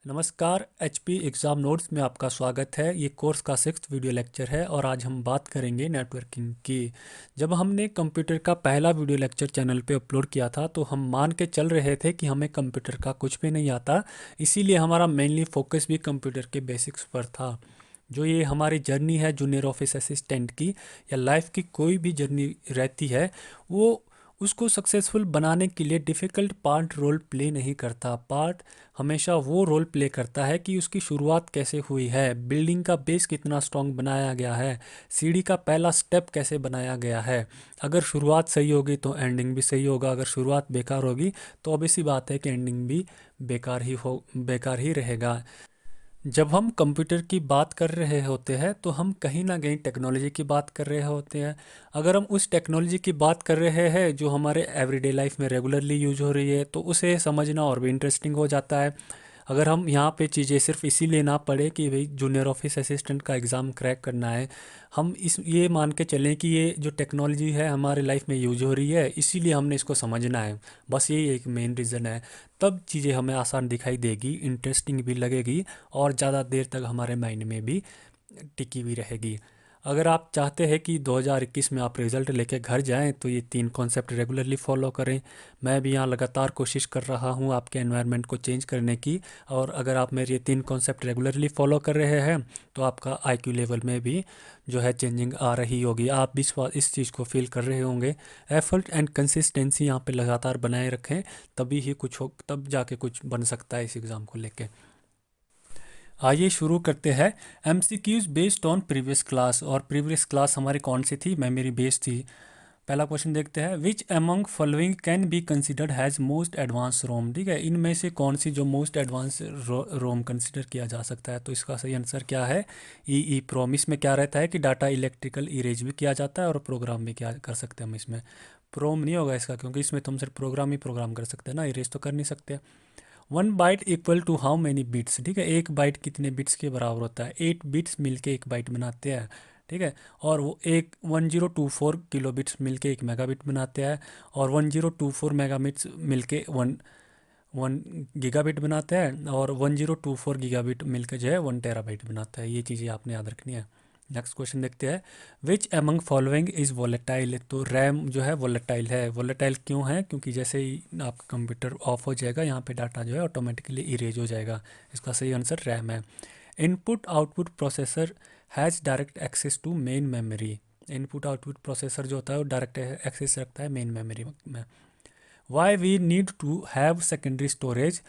नमस्कार। HP exam notes में आपका स्वागत है। ये कोर्स का 6th वीडियो लेक्चर है और आज हम बात करेंगे नेटवर्किंग की। जब हमने कंप्यूटर का पहला वीडियो लेक्चर चैनल पे अपलोड किया था तो हम मान के चल रहे थे कि हमें कंप्यूटर का कुछ भी नहीं आता, इसीलिए हमारा मेनली फोकस भी कंप्यूटर के बेसिक्स पर था। जो ये हमारी जर्नी है जूनियर ऑफिस असिस्टेंट की या लाइफ की कोई भी जर्नी रहती है, वो उसको सक्सेसफुल बनाने के लिए डिफ़िकल्ट पार्ट रोल प्ले नहीं करता। पार्ट हमेशा वो रोल प्ले करता है कि उसकी शुरुआत कैसे हुई है, बिल्डिंग का बेस कितना स्ट्रांग बनाया गया है, सीढ़ी का पहला स्टेप कैसे बनाया गया है। अगर शुरुआत सही होगी तो एंडिंग भी सही होगा, अगर शुरुआत बेकार होगी तो obvious सी बात है कि एंडिंग भी बेकार ही रहेगा। जब हम कंप्यूटर की बात कर रहे होते हैं तो हम कहीं ना कहीं टेक्नोलॉजी की बात कर रहे होते हैं। अगर हम उस टेक्नोलॉजी की बात कर रहे हैं जो हमारे एवरीडे लाइफ में रेगुलरली यूज हो रही है तो उसे समझना और भी इंटरेस्टिंग हो जाता है। अगर हम यहाँ पे चीज़ें सिर्फ इसीलिए ना पढ़े कि भाई जूनियर ऑफिस असिस्टेंट का एग्ज़ाम क्रैक करना है, हम इस ये मान के चलें कि ये जो टेक्नोलॉजी है हमारे लाइफ में यूज हो रही है इसीलिए हमने इसको समझना है। बस यही एक मेन रीज़न है। तब चीज़ें हमें आसान दिखाई देगी, इंटरेस्टिंग भी लगेगी और ज़्यादा देर तक हमारे माइंड में भी टिकी भी रहेगी। अगर आप चाहते हैं कि 2021 में आप रिज़ल्ट लेके घर जाएं तो ये 3 कॉन्सेप्ट रेगुलरली फॉलो करें। मैं भी यहाँ लगातार कोशिश कर रहा हूँ आपके एनवायरनमेंट को चेंज करने की, और अगर आप मेरे ये 3 कॉन्सेप्ट रेगुलरली फॉलो कर रहे हैं तो आपका आईक्यू लेवल में भी जो है चेंजिंग आ रही होगी। आप भी इस चीज़ को फील कर रहे होंगे। एफर्ट एंड कंसिस्टेंसी यहाँ पे लगातार बनाए रखें, तभी ही कुछ हो, तब जाके कुछ बन सकता है इस एग्ज़ाम को लेके। आइए शुरू करते हैं। MCQs based on previous class, और प्रीवियस क्लास हमारी कौन सी थी? मेमोरी बेस्ड थी। पहला क्वेश्चन देखते हैं, which among following can be considered has most advance ROM. ठीक है, इनमें से कौन सी जो मोस्ट एडवांस रोम कंसिडर किया जा सकता है? तो इसका सही आंसर क्या है? ई प्रोम। इसमें क्या रहता है कि डाटा इलेक्ट्रिकल इरेज भी किया जाता है और प्रोग्राम भी क्या कर सकते हैं हम इसमें। प्रोम नहीं होगा इसका, क्योंकि इसमें तो हम सिर्फ प्रोग्राम ही प्रोग्राम कर सकते हैं ना, इरेज तो कर नहीं सकते। 1 byte equal to how many bits. ठीक है, एक बाइट कितने बिट्स के बराबर होता है? 8 बिट्स मिलके एक बाइट बनाते हैं। ठीक है, और वो एक 1024 किलो बिट्स मिलके एक मेगाबिट बनाते हैं, और 1024 मेगाबिट्स मिलके वन वन गीगाबिट बनाते हैं, और 1024 गीगाबिट मिलकर जो है 1 टेराबाइट बनाता है। ये चीज़ें आपने याद रखनी है। नेक्स्ट क्वेश्चन देखते हैं, which among following is volatile. तो रैम जो है वोलेटाइल है। वोलेटाइल क्यों है? क्योंकि जैसे ही आपका कंप्यूटर ऑफ हो जाएगा यहाँ पे डाटा जो है ऑटोमेटिकली इरेज हो जाएगा। इसका सही आंसर रैम है। Input output processor has direct access to main memory. Input output processor जो होता है वो डायरेक्ट एक्सेस रखता है मेन मेमोरी में। Why we need to have secondary storage?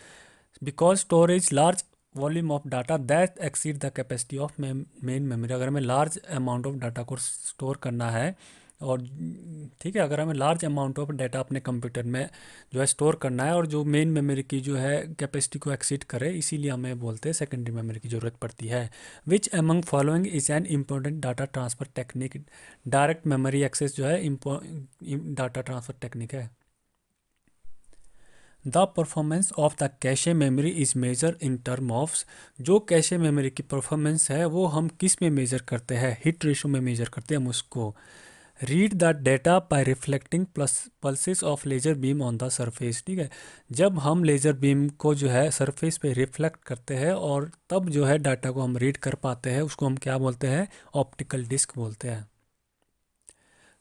Because storage large volume of data that exceed the capacity of main memory. अगर हमें large amount of data को स्टोर करना है, और ठीक है, अगर हमें लार्ज अमाउंट ऑफ डाटा अपने कंप्यूटर में जो है स्टोर करना है और जो मेन मेमोरी की जो है कैपेसिटी को एक्सीड करे, इसीलिए हमें बोलते हैं सेकेंडरी मेमोरी की ज़रूरत पड़ती है। Which among following is an important data transfer technique. Direct memory access जो है डाटा ट्रांसफ़र टेक्निक है। The performance of the cache memory is major in term of. जो कैशे मेमोरी की परफॉर्मेंस है वो हम किस में मेजर करते हैं? हिट रेशो में मेजर करते हैं हम उसको। Read the data bye reflecting plus pulses of laser beam on the surface. ठीक है, जब हम लेज़र बीम को जो है सरफेस पे रिफ्लेक्ट करते हैं और तब जो है डाटा को हम रीड कर पाते हैं, उसको हम क्या बोलते हैं? ऑप्टिकल डिस्क बोलते हैं।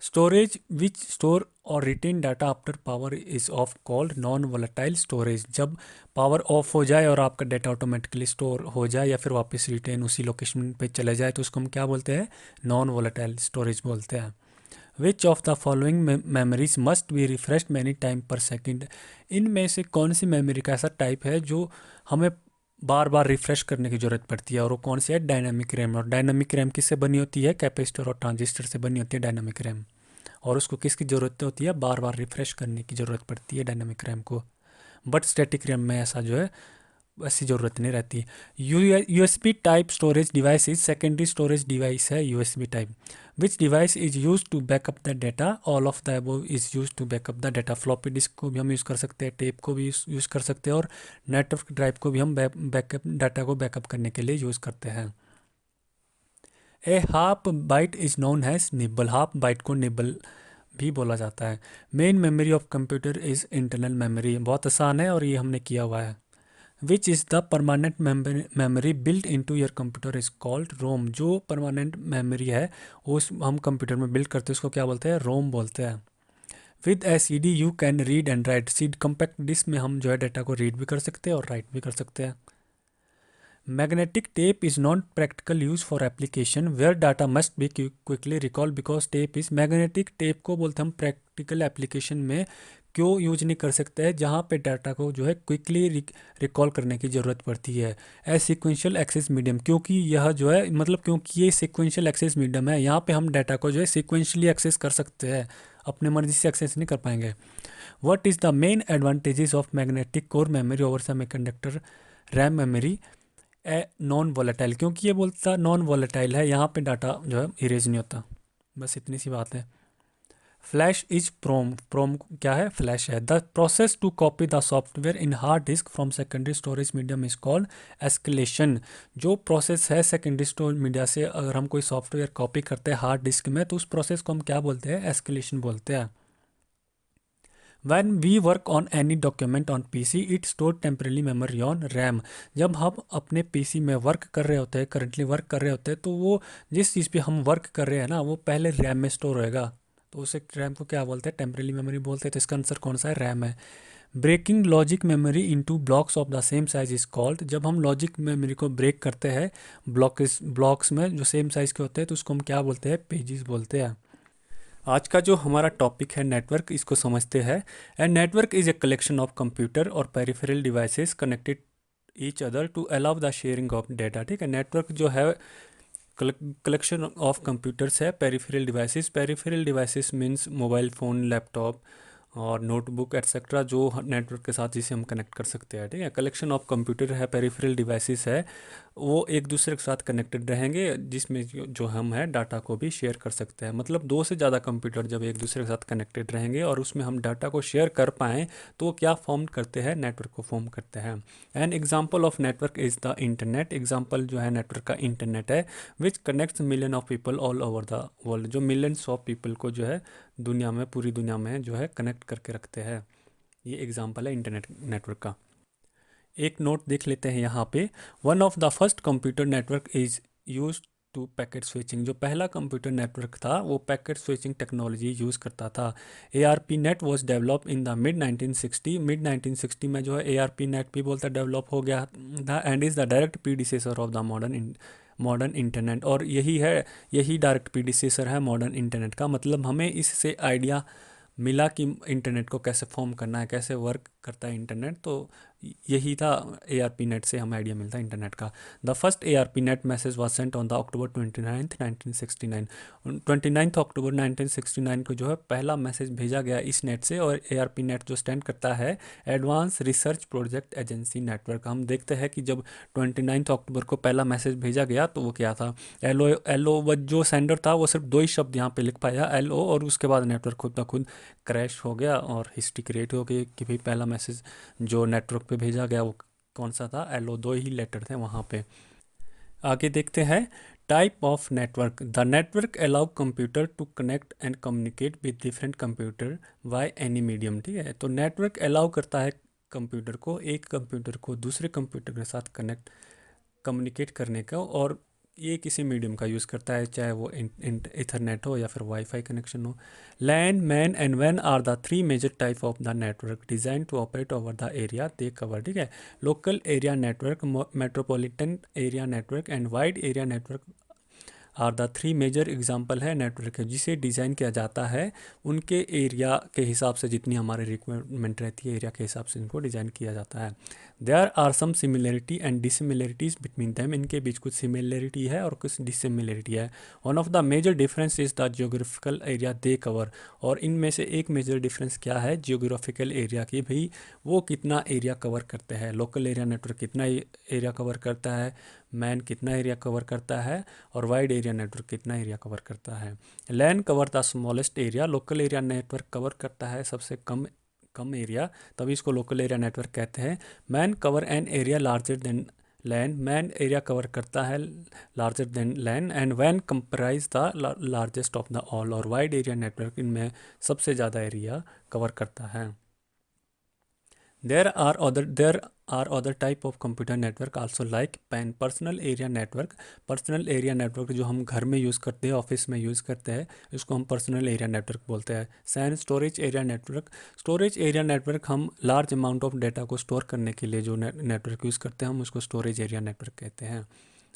स्टोरेज विच स्टोर और retain data after power is off called non volatile storage. जब पावर ऑफ हो जाए और आपका डाटा ऑटोमेटिकली स्टोर हो जाए या फिर वापस रिटेन उसी लोकेशन पे चले जाए तो उसको हम क्या बोलते हैं? नॉन वोलेटाइल स्टोरेज बोलते हैं। Which of the following memories must be refresh many time पर सेकेंड। इनमें से कौन सी मेमोरी का ऐसा टाइप है जो हमें बार बार रिफ्रेश करने की ज़रूरत पड़ती है, और वो कौन सी है? Dynamic RAM. और डायनामिक रैम किससे बनी होती है? कैपेसिटर और ट्रांजिस्टर से बनी होती है डायनामिक रैम। और उसको किसकी ज़रूरत होती है? बार बार रिफ्रेश करने की ज़रूरत पड़ती है डायनामिक रैम को। बट स्टैटिक रैम में ऐसा जो है ऐसी ज़रूरत नहीं रहती। USB type storage device is secondary storage device है USB type. Which device is use to backup the data? All of the above is use to backup the data. Floppy disk को भी हम यूज़ कर सकते हैं, tape को भी use कर सकते हैं, और नेटवर्क ड्राइव को भी हम बैकअप डाटा को बैकअप करने के लिए यूज़ करते हैं। A half byte is known has nibble. Half byte को निबल भी बोला जाता है। Main memory of computer is internal memory. बहुत आसान है और ये हमने किया हुआ है। Which is the permanent memory built into your computer is called ROM. जो परमानेंट मेमोरी है उस हम कंप्यूटर में बिल्ड करते हैं उसको क्या बोलते हैं, रोम बोलते हैं। With a C D you can read and write. CD compact disk में हम जो है डाटा को रीड भी कर सकते हैं और राइट भी कर सकते हैं। Magnetic tape is not practical use for application where data must be quickly recall because tape is. Magnetic tape को बोलते हैं हम प्रैक्टिकल एप्लीकेशन में क्यों यूज नहीं कर सकते हैं, जहाँ पे डाटा को जो है क्विकली रिकॉल करने की ज़रूरत पड़ती है। ए सीक्वेंशियल एक्सेस मीडियम, क्योंकि यह जो है मतलब क्योंकि ये सीक्वेंशियल एक्सेस मीडियम है, यहाँ पे हम डाटा को जो है सीक्वेंशली एक्सेस कर सकते हैं, अपने मर्जी से एक्सेस नहीं कर पाएंगे। What is the main advantages of magnetic core memory over semiconductor RAM memory a non volatile, क्योंकि ये बोलता नॉन वोलेटाइल है, यहाँ पे डाटा जो है इरेज नहीं होता। बस इतनी सी बात है। फ्लैश इज प्रोम। प्रोम क्या है, फ्लैश है। The process to copy the software in hard disk from secondary storage medium is called escalation. जो प्रोसेस है सेकेंडरी स्टोरेज मीडिया से अगर हम कोई सॉफ्टवेयर कॉपी करते हैं हार्ड डिस्क में तो उस प्रोसेस को हम क्या बोलते हैं, एस्केलेशन बोलते हैं। When we work on any document on PC, it store temporary memory on RAM। जब हम अपने PC में वर्क कर रहे होते हैं, करंटली वर्क कर रहे होते हैं, तो वो जिस चीज़ पे हम वर्क कर रहे हैं ना वो पहले रैम में स्टोर होएगा, तो उसे रैम को क्या बोलते हैं, टेम्परेरी मेमोरी बोलते हैं। तो इसका आंसर कौन सा है, रैम है। Breaking logic memory into blocks of the same size is called. जब हम लॉजिक मेमोरी को ब्रेक करते हैं ब्लॉक्स में जो सेम साइज के होते हैं तो उसको हम क्या बोलते हैं, पेजेस बोलते हैं। आज का जो हमारा टॉपिक है नेटवर्क, इसको समझते हैं। And network is a collection of computer और peripheral devices connected each other to allow the sharing of data. ठीक है, नेटवर्क जो है कलेक्शन ऑफ कंप्यूटर्स है, peripheral devices means mobile phone, laptop और नोटबुक एट्सेट्रा जो नेटवर्क के साथ जिसे हम कनेक्ट कर सकते हैं। ठीक है, कलेक्शन ऑफ कंप्यूटर है, पेरिफेरल डिवाइसेस है, वो एक दूसरे के साथ कनेक्टेड रहेंगे जिसमें जो हम है डाटा को भी शेयर कर सकते हैं। मतलब दो से ज़्यादा कंप्यूटर जब एक दूसरे के साथ कनेक्टेड रहेंगे और उसमें हम डाटा को शेयर कर पाएँ तो वो क्या फॉर्म करते हैं, नेटवर्क को फॉर्म करते हैं। An example of network is the internet. Example जो है नेटवर्क का इंटरनेट है, which connects million of people all over the world. जो मिलियंस ऑफ पीपल को जो है दुनिया में, पूरी दुनिया में जो है कनेक्ट करके रखते हैं। ये एग्जाम्पल है इंटरनेट नेटवर्क का। एक नोट देख लेते हैं यहाँ पे। One of the first computer network is use to packet switching. जो पहला कंप्यूटर नेटवर्क था वो पैकेट स्विचिंग टेक्नोलॉजी यूज़ करता था। ARP net was develop in the mid 1960। Mid 1960 में जो है ARP नेट भी बोलता डेवलप हो गया था and is the direct predecessor of the modern internet. और यही डायरेक्ट प्रीडिसेसर है मॉडर्न इंटरनेट का। मतलब हमें इससे आइडिया मिला कि इंटरनेट को कैसे फॉर्म करना है, कैसे वर्क करता है इंटरनेट, तो यही था ARP नेट से हमें आइडिया मिलता है इंटरनेट का। The first ARP net message was sent on the October 29th 1969। 29 अक्टूबर 1969 को जो है पहला मैसेज भेजा गया इस नेट से। और ARP नेट जो स्टैंड करता है advance research project agency network. हम देखते हैं कि जब 29 अक्टूबर को पहला मैसेज भेजा गया तो वो क्या था, LO। जो सेंडर था वो सिर्फ दो ही शब्द यहाँ पे लिख पाया, LO, और उसके बाद नेटवर्क खुद ब खुद क्रैश हो गया और हिस्ट्री क्रिएट हो गई कि भाई पहला मैसेज जो नेटवर्क पे भेजा गया वो कौन सा था, LO। दो ही लेटर थे वहाँ पे। आगे देखते हैं type of network. The network allow computer to connect and communicate with different computer by any medium. ठीक है, तो नेटवर्क अलाउ करता है कंप्यूटर को, एक कंप्यूटर को दूसरे कंप्यूटर के साथ कम्युनिकेट करने का, और ये किसी मीडियम का यूज़ करता है, चाहे वो इथरनेट हो या फिर वाईफाई कनेक्शन हो। लैन, मैन एंड वैन are the three major type of the network design to operate over the area they cover. ठीक है, local area network, metropolitan area network and wide area network are the three major example है network है जिसे design किया जाता है उनके area के हिसाब से, जितनी हमारी रिक्वायरमेंट रहती है एरिया के हिसाब से इनको डिज़ाइन किया जाता है। There are some similarity and dissimilarities between them. इनके बीच कुछ सिमिलरिटी है और कुछ डिसिमिलरिटी है। One of the major difference is the geographical area they cover. और इनमें से एक मेजर डिफरेंस क्या है, जियोग्राफिकल एरिया की, भाई वो कितना एरिया कवर करते हैं। लोकल एरिया नेटवर्क कितना एरिया कवर करता है, मैन कितना एरिया कवर करता है, और वाइड एरिया नेटवर्क कितना एरिया कवर करता है। LAN cover the smallest area. Local area network cover करता है सबसे कम एरिया, तभी इसको लोकल एरिया नेटवर्क कहते हैं। MAN cover an area larger than LAN. MAN area cover करता है लार्जर देन लैन। एंड वैन comprise the largest of the all. और वाइड एरिया नेटवर्क इनमें सबसे ज़्यादा एरिया कवर करता है। There are other type of computer network also like PAN, personal area network. Personal area network जो हम घर में यूज़ करते हैं, ऑफिस में यूज़ करते हैं, इसको हम पर्सनल एरिया नेटवर्क बोलते हैं। SAN, storage area network. Storage area network हम लार्ज अमाउंट ऑफ डेटा को स्टोर करने के लिए जो नेटवर्क यूज़ करते हैं, हम उसको स्टोरेज एरिया नेटवर्क कहते हैं।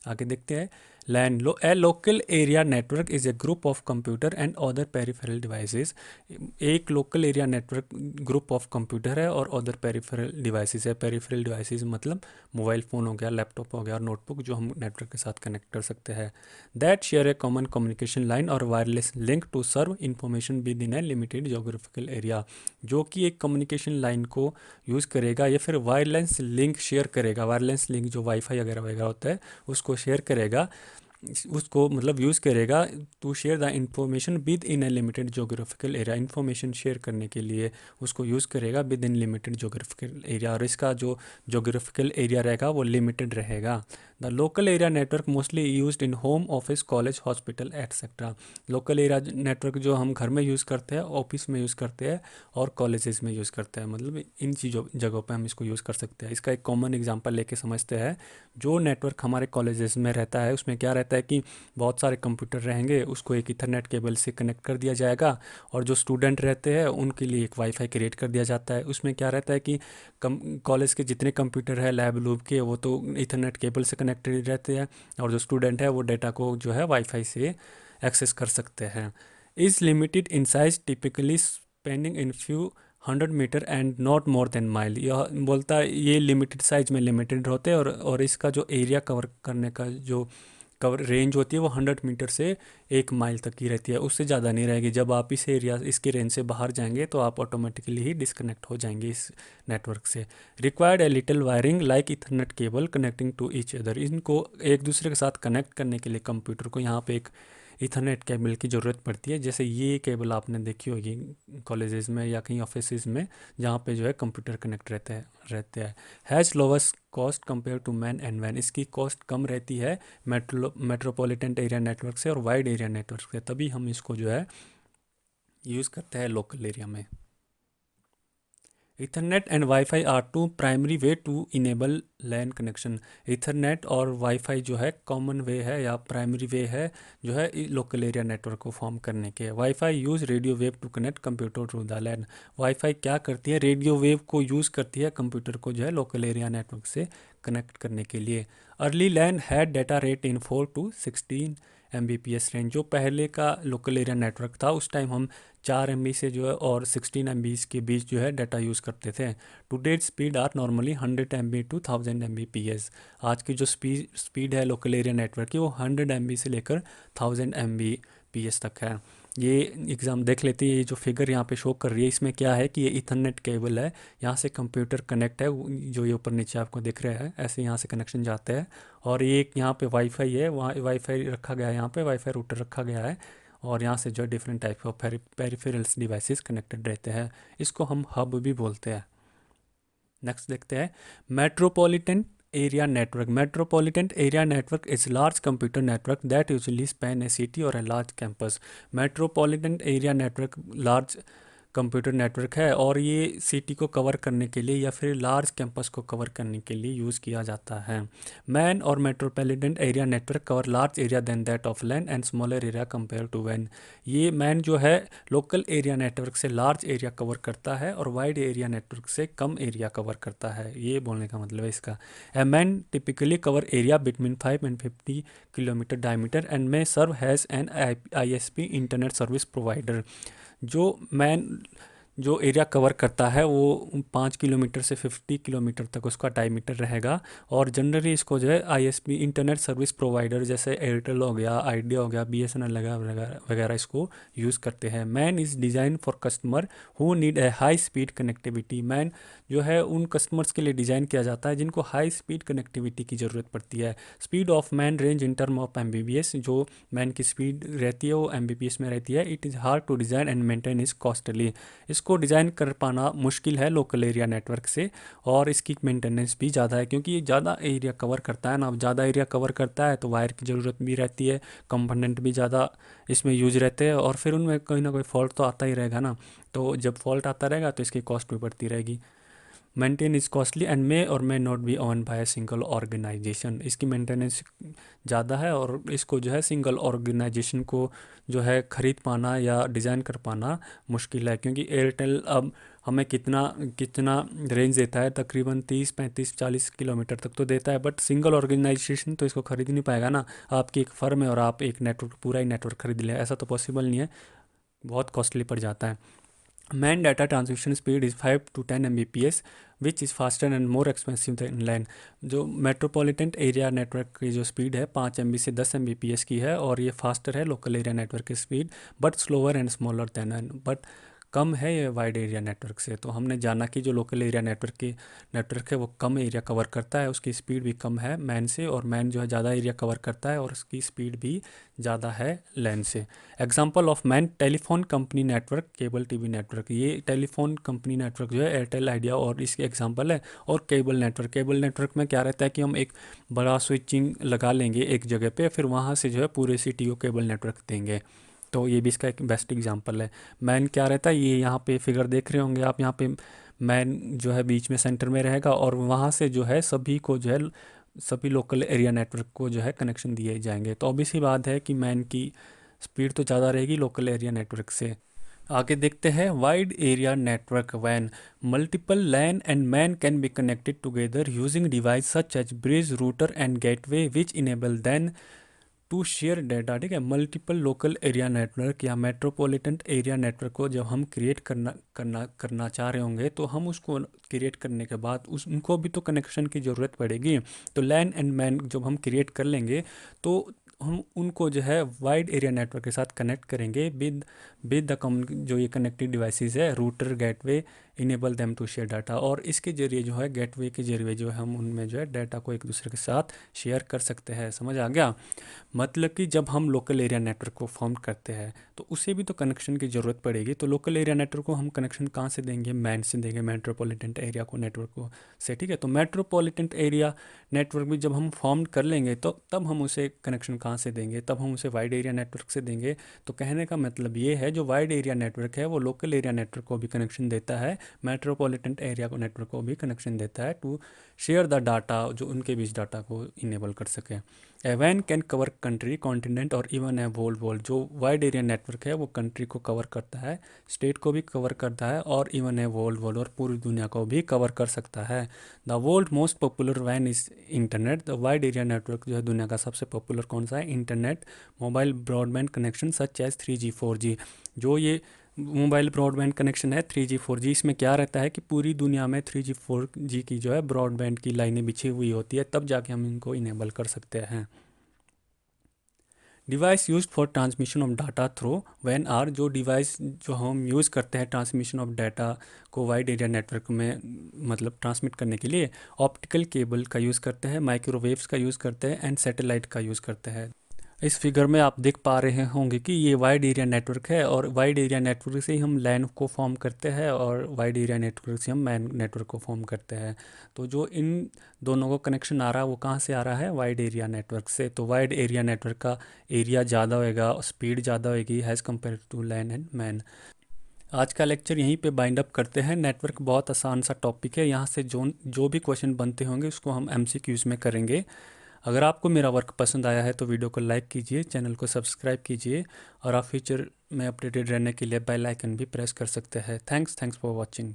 आगे देखते हैं। LAN, a local area network is a group of computer and other peripheral devices. एक local area network group of computer है और अदर पेरिफेरल डिवाइसेस है। पेरिफेरल डिवाइसेस मतलब मोबाइल फ़ोन हो गया, लैपटॉप हो गया और नोटबुक जो हम नेटवर्क के साथ कनेक्ट कर सकते हैं। That share a common communication line और wireless link to serve information within a limited geographical area. जो कि एक कम्युनिकेशन लाइन को यूज़ करेगा या फिर वायरलेस लिंक शेयर करेगा। वायरलेस लिंक जो वाईफाई वगैरह वगैरह होता है उसको शेयर करेगा, उसको मतलब यूज़ करेगा to share the information within a limited geographical area. Information share करने के लिए उसको यूज़ करेगा within limited geographical area, और इसका जो जोग्राफिकल एरिया रहेगा वो लिमिटेड रहेगा। The local area network mostly used in home, office, college, hospital etcetera. Local area network जो हम घर में यूज़ करते हैं, ऑफिस में यूज़ करते हैं और कॉलेजेस में यूज़ करते हैं, मतलब इन चीज़ों जगहों पे हम इसको यूज़ कर सकते हैं। इसका एक कॉमन एग्जांपल लेके समझते हैं। जो नेटवर्क हमारे कॉलेजेस में रहता है उसमें क्या रहता है कि बहुत सारे कंप्यूटर रहेंगे, उसको एक इथरनेट केबल से कनेक्ट कर दिया जाएगा, और जो स्टूडेंट रहते हैं उनके लिए एक वाईफाई क्रिएट कर दिया जाता है। उसमें क्या रहता है कि कॉलेज के जितने कंप्यूटर है लैब लूब के, वो तो इथरनेट केबल से कनेक्टेड रहते हैं, और जो स्टूडेंट है वो डेटा को जो है वाईफाई से एक्सेस कर सकते हैं। Is limited in size, typically spending in few 100 meter and not more than mile. यह बोलता है ये लिमिटेड साइज में लिमिटेड होते हैं, और इसका जो एरिया कवर करने का जो कवर रेंज होती है वो 100 मीटर से 1 माइल तक की रहती है, उससे ज़्यादा नहीं रहेगी। जब आप इस एरिया इसके रेंज से बाहर जाएंगे तो आप ऑटोमेटिकली ही डिस्कनेक्ट हो जाएंगे इस नेटवर्क से। Required a little wiring like ethernet cable connecting to each other. इनको एक दूसरे के साथ कनेक्ट करने के लिए कंप्यूटर को यहाँ पे एक इथरनेट केबल की ज़रूरत पड़ती है। जैसे ये केबल आपने देखी होगी कॉलेजेस में या कहीं ऑफिस में, जहाँ पे जो है कंप्यूटर कनेक्ट रहते हैं। Has lowest cost compare to MAN and वैन। इसकी कॉस्ट कम रहती है मेट्रोपॉलिटन एरिया नेटवर्क से और वाइड एरिया नेटवर्क से, तभी हम इसको जो है यूज़ करते हैं लोकल एरिया में। Ethernet and wifi are two primary way to enable LAN connection. Ethernet और वाईफाई जो है कॉमन वे है या प्राइमरी वे है जो है लोकल एरिया नेटवर्क को फॉर्म करने के। Wifi use radio wave to connect computer to the LAN. Wifi क्या करती है, रेडियो वेव को यूज़ करती है कंप्यूटर को जो है लोकल एरिया नेटवर्क से कनेक्ट करने के लिए। Early LAN had data rate in 4 to 16 Mbps range. जो पहले का लोकल एरिया नेटवर्क था उस टाइम हम 4 MB से जो है और 16 MB के बीच जो है डाटा यूज़ करते थे। Today speed are normally 100 MB to 1000 Mbps। आज की जो स्पीड है लोकल एरिया नेटवर्क की वो 100 MB से लेकर 1000 Mbps तक है। ये एग्ज़ाम देख लेते हैं, ये जो फिगर यहाँ पे शो कर रही है इसमें क्या है कि ये इथरनेट केबल है, यहाँ से कंप्यूटर कनेक्ट है, जो ये ऊपर नीचे आपको दिख रहा है ऐसे यहाँ से कनेक्शन जाते हैं। और ये एक यहाँ पे वाईफाई है, वहाँ वाईफाई रखा गया है, यहाँ पे वाईफाई रूटर रखा गया है, और यहाँ से जो different type of peripherals devices connected रहते हैं। इसको हम हब भी बोलते हैं। नेक्स्ट देखते हैं metropolitan area network. Metropolitan area network is large computer network that usually span a city और a large campus. Metropolitan area network large computer network है और ये सिटी को कवर करने के लिए या फिर लार्ज कैंपस को कवर करने के लिए यूज़ किया जाता है। मैन और metropolitan area network cover large area than that of LAN and smaller area compare to वैन। ये मैन जो है लोकल एरिया नेटवर्क से लार्ज एरिया कवर करता है और वाइड एरिया नेटवर्क से कम एरिया कवर करता है, ये बोलने का मतलब है इसका। A MAN typically cover area between 5 and 50 kilometer diameter and may serve has an ISP internet service provider. जो मैन जो एरिया कवर करता है वो 5 किलोमीटर से 50 किलोमीटर तक उसका डायमीटर रहेगा, और जनरली इसको जो है ISP इंटरनेट सर्विस प्रोवाइडर जैसे एयरटेल हो गया, आइडिया हो गया, BSNL वगैरह इसको यूज़ करते हैं। Man is design for customer who need a high speed connectivity. Man जो है उन कस्टमर्स के लिए डिज़ाइन किया जाता है जिनको हाई स्पीड कनेक्टिविटी की ज़रूरत पड़ती है। Speed of MAN range in term of MBPS। जो मैन की स्पीड रहती है वो MBPS में रहती है। It is hard to design and maintain is costly. इसको डिज़ाइन कर पाना मुश्किल है लोकल एरिया नेटवर्क से, और इसकी मेंटेनेंस भी ज़्यादा है क्योंकि ये ज़्यादा एरिया कवर करता है ना। अब ज़्यादा एरिया कवर करता है तो वायर की ज़रूरत भी रहती है, कंपोनेंट भी ज़्यादा इसमें यूज रहते हैं, और फिर उनमें कोई ना कोई फॉल्ट तो आता ही रहेगा ना। तो जब फॉल्ट आता रहेगा तो इसकी कॉस्ट भी बढ़ती रहेगी। Maintain is costly and may और may not be own by single organization. इसकी मेंटेनेंस ज़्यादा है और इसको जो है सिंगल ऑर्गेनाइजेशन को जो है ख़रीद पाना या डिज़ाइन कर पाना मुश्किल है, क्योंकि एयरटेल अब हमें कितना कितना रेंज देता है, तकरीबन 30 35 40 किलोमीटर तक तो देता है, बट सिंगल ऑर्गेनाइजेशन तो इसको ख़रीद नहीं पाएगा ना। आपकी एक फ़र्म है और आप एक नेटवर्क पूरा ही नेटवर्क खरीद लें, ऐसा तो पॉसिबल नहीं है, बहुत कॉस्टली पड़ जाता है। MAN data transmission speed is 5 to 10 Mbps which is faster and more expensive than LAN. जो मेट्रोपॉलिटन एरिया नेटवर्क की जो स्पीड है 5 MB से 10 Mbps की है, और ये फास्टर है लोकल एरिया नेटवर्क की speed, but slower and smaller than an, but कम है ये वाइड एरिया नेटवर्क से। तो हमने जाना कि जो लोकल एरिया नेटवर्क है वो कम एरिया कवर करता है, उसकी स्पीड भी कम है मैन से, और मैन जो है ज़्यादा एरिया कवर करता है और उसकी स्पीड भी ज़्यादा है लैन से। Example of man telephone company network, cable TV network. ये टेलीफोन कंपनी नेटवर्क जो है एयरटेल आइडिया और इसके एग्जाम्पल है। और केबल नेटवर्क में क्या रहता है कि हम एक बड़ा स्विचिंग लगा लेंगे एक जगह पे, फिर वहाँ से जो है पूरे सिटी को केबल नेटवर्क देंगे। तो ये भी इसका एक बेस्ट एग्जांपल है। मैन क्या रहता है, ये यहाँ पे फिगर देख रहे होंगे आप, यहाँ पे मैन जो है बीच में सेंटर में रहेगा, और वहाँ से जो है सभी को जो है सभी लोकल एरिया नेटवर्क को जो है कनेक्शन दिए जाएंगे। तो ऑब्वियस सी बात है कि मैन की स्पीड तो ज़्यादा रहेगी लोकल एरिया नेटवर्क से। आगे देखते हैं वाइड एरिया नेटवर्क वैन multiple LAN and MAN can be connected together using device such as bridge router and gateway which enable then to share data. ठीक है, मल्टीपल लोकल एरिया नेटवर्क या metropolitan area network को जब हम create करना चाह रहे होंगे, तो हम उसको क्रिएट करने के बाद उनको भी तो कनेक्शन की ज़रूरत पड़ेगी। तो लैन एंड मैन जब हम क्रिएट कर लेंगे तो हम उनको जो है वाइड एरिया नेटवर्क के साथ कनेक्ट करेंगे विद द जो ये कनेक्टेड डिवाइसेस है, router gateway enable them to share data. और इसके जरिए जो है गेटवे के जरिए जो है हम उनमें जो है डाटा को एक दूसरे के साथ शेयर कर सकते हैं। समझ आ गया? मतलब कि जब हम लोकल एरिया नेटवर्क को फॉर्म करते हैं तो उसे भी तो कनेक्शन की ज़रूरत पड़ेगी। तो लोकल एरिया नेटवर्क को हम कनेक्शन कहाँ से देंगे? मैन से देंगे, मेट्रोपॉलिटन एरिया को नेटवर्क को से। ठीक है, तो मेट्रोपॉलिटन एरिया नेटवर्क भी जब हम फॉर्म कर लेंगे तो तब हम उसे कनेक्शन कहाँ से देंगे? तब हम उसे वाइड एरिया नेटवर्क से देंगे। तो कहने का मतलब ये है, जो वाइड एरिया नेटवर्क है वो लोकल एरिया नेटवर्क को भी कनेक्शन देता है, मेट्रोपॉलिटन एरिया को नेटवर्क को भी कनेक्शन देता है टू शेयर द डाटा, जो उनके बीच डाटा को इनेबल कर सके। ए वैन कैन कवर कंट्री, कॉन्टिनेंट और इवन ए वर्ल्ड। जो वाइड एरिया नेटवर्क है वो कंट्री को कवर करता है, स्टेट को भी कवर करता है, और इवन ए वर्ल्ड और पूरी दुनिया को भी कवर कर सकता है। द वर्ल्ड मोस्ट पॉपुलर वैन is internet. The wide area network जो है दुनिया का सबसे पॉपुलर कौन सा है? Internet mobile broadband connection such as 3G 4G। जो ये मोबाइल ब्रॉडबैंड कनेक्शन है 3G 4G, इसमें क्या रहता है कि पूरी दुनिया में 3G 4G की जो है ब्रॉडबैंड की लाइनें बिछी हुई होती है, तब जाके हम इनको इनेबल कर सकते हैं। Device use for transmission of data through वैन आर। जो डिवाइस जो हम यूज़ करते हैं ट्रांसमिशन ऑफ डाटा को वाइड एरिया नेटवर्क में मतलब ट्रांसमिट करने के लिए, ऑप्टिकल केबल का यूज़ करते हैं, माइक्रोवेव्स का यूज़ करते हैं, एंड सैटेलाइट का यूज़ करते हैं। इस फिगर में आप देख पा रहे होंगे कि ये वाइड एरिया नेटवर्क है, और वाइड एरिया नेटवर्क से ही हम लैन को फॉर्म करते हैं, और वाइड एरिया नेटवर्क से हम मैन नेटवर्क को फॉर्म करते हैं। तो जो इन दोनों को कनेक्शन आ रहा है वो कहाँ से आ रहा है? वाइड एरिया नेटवर्क से। तो वाइड एरिया नेटवर्क का एरिया ज़्यादा होएगा, स्पीड ज़्यादा होएगी as compare to LAN and MAN. आज का लेक्चर यहीं पे बाइंड अप करते हैं। नेटवर्क बहुत आसान सा टॉपिक है, यहाँ से जो भी क्वेश्चन बनते होंगे उसको हम MCQs में करेंगे। अगर आपको मेरा वर्क पसंद आया है तो वीडियो को लाइक कीजिए, चैनल को सब्सक्राइब कीजिए, और आप फ्यूचर में अपडेटेड रहने के लिए बेल आइकन भी प्रेस कर सकते हैं। Thanks for watching.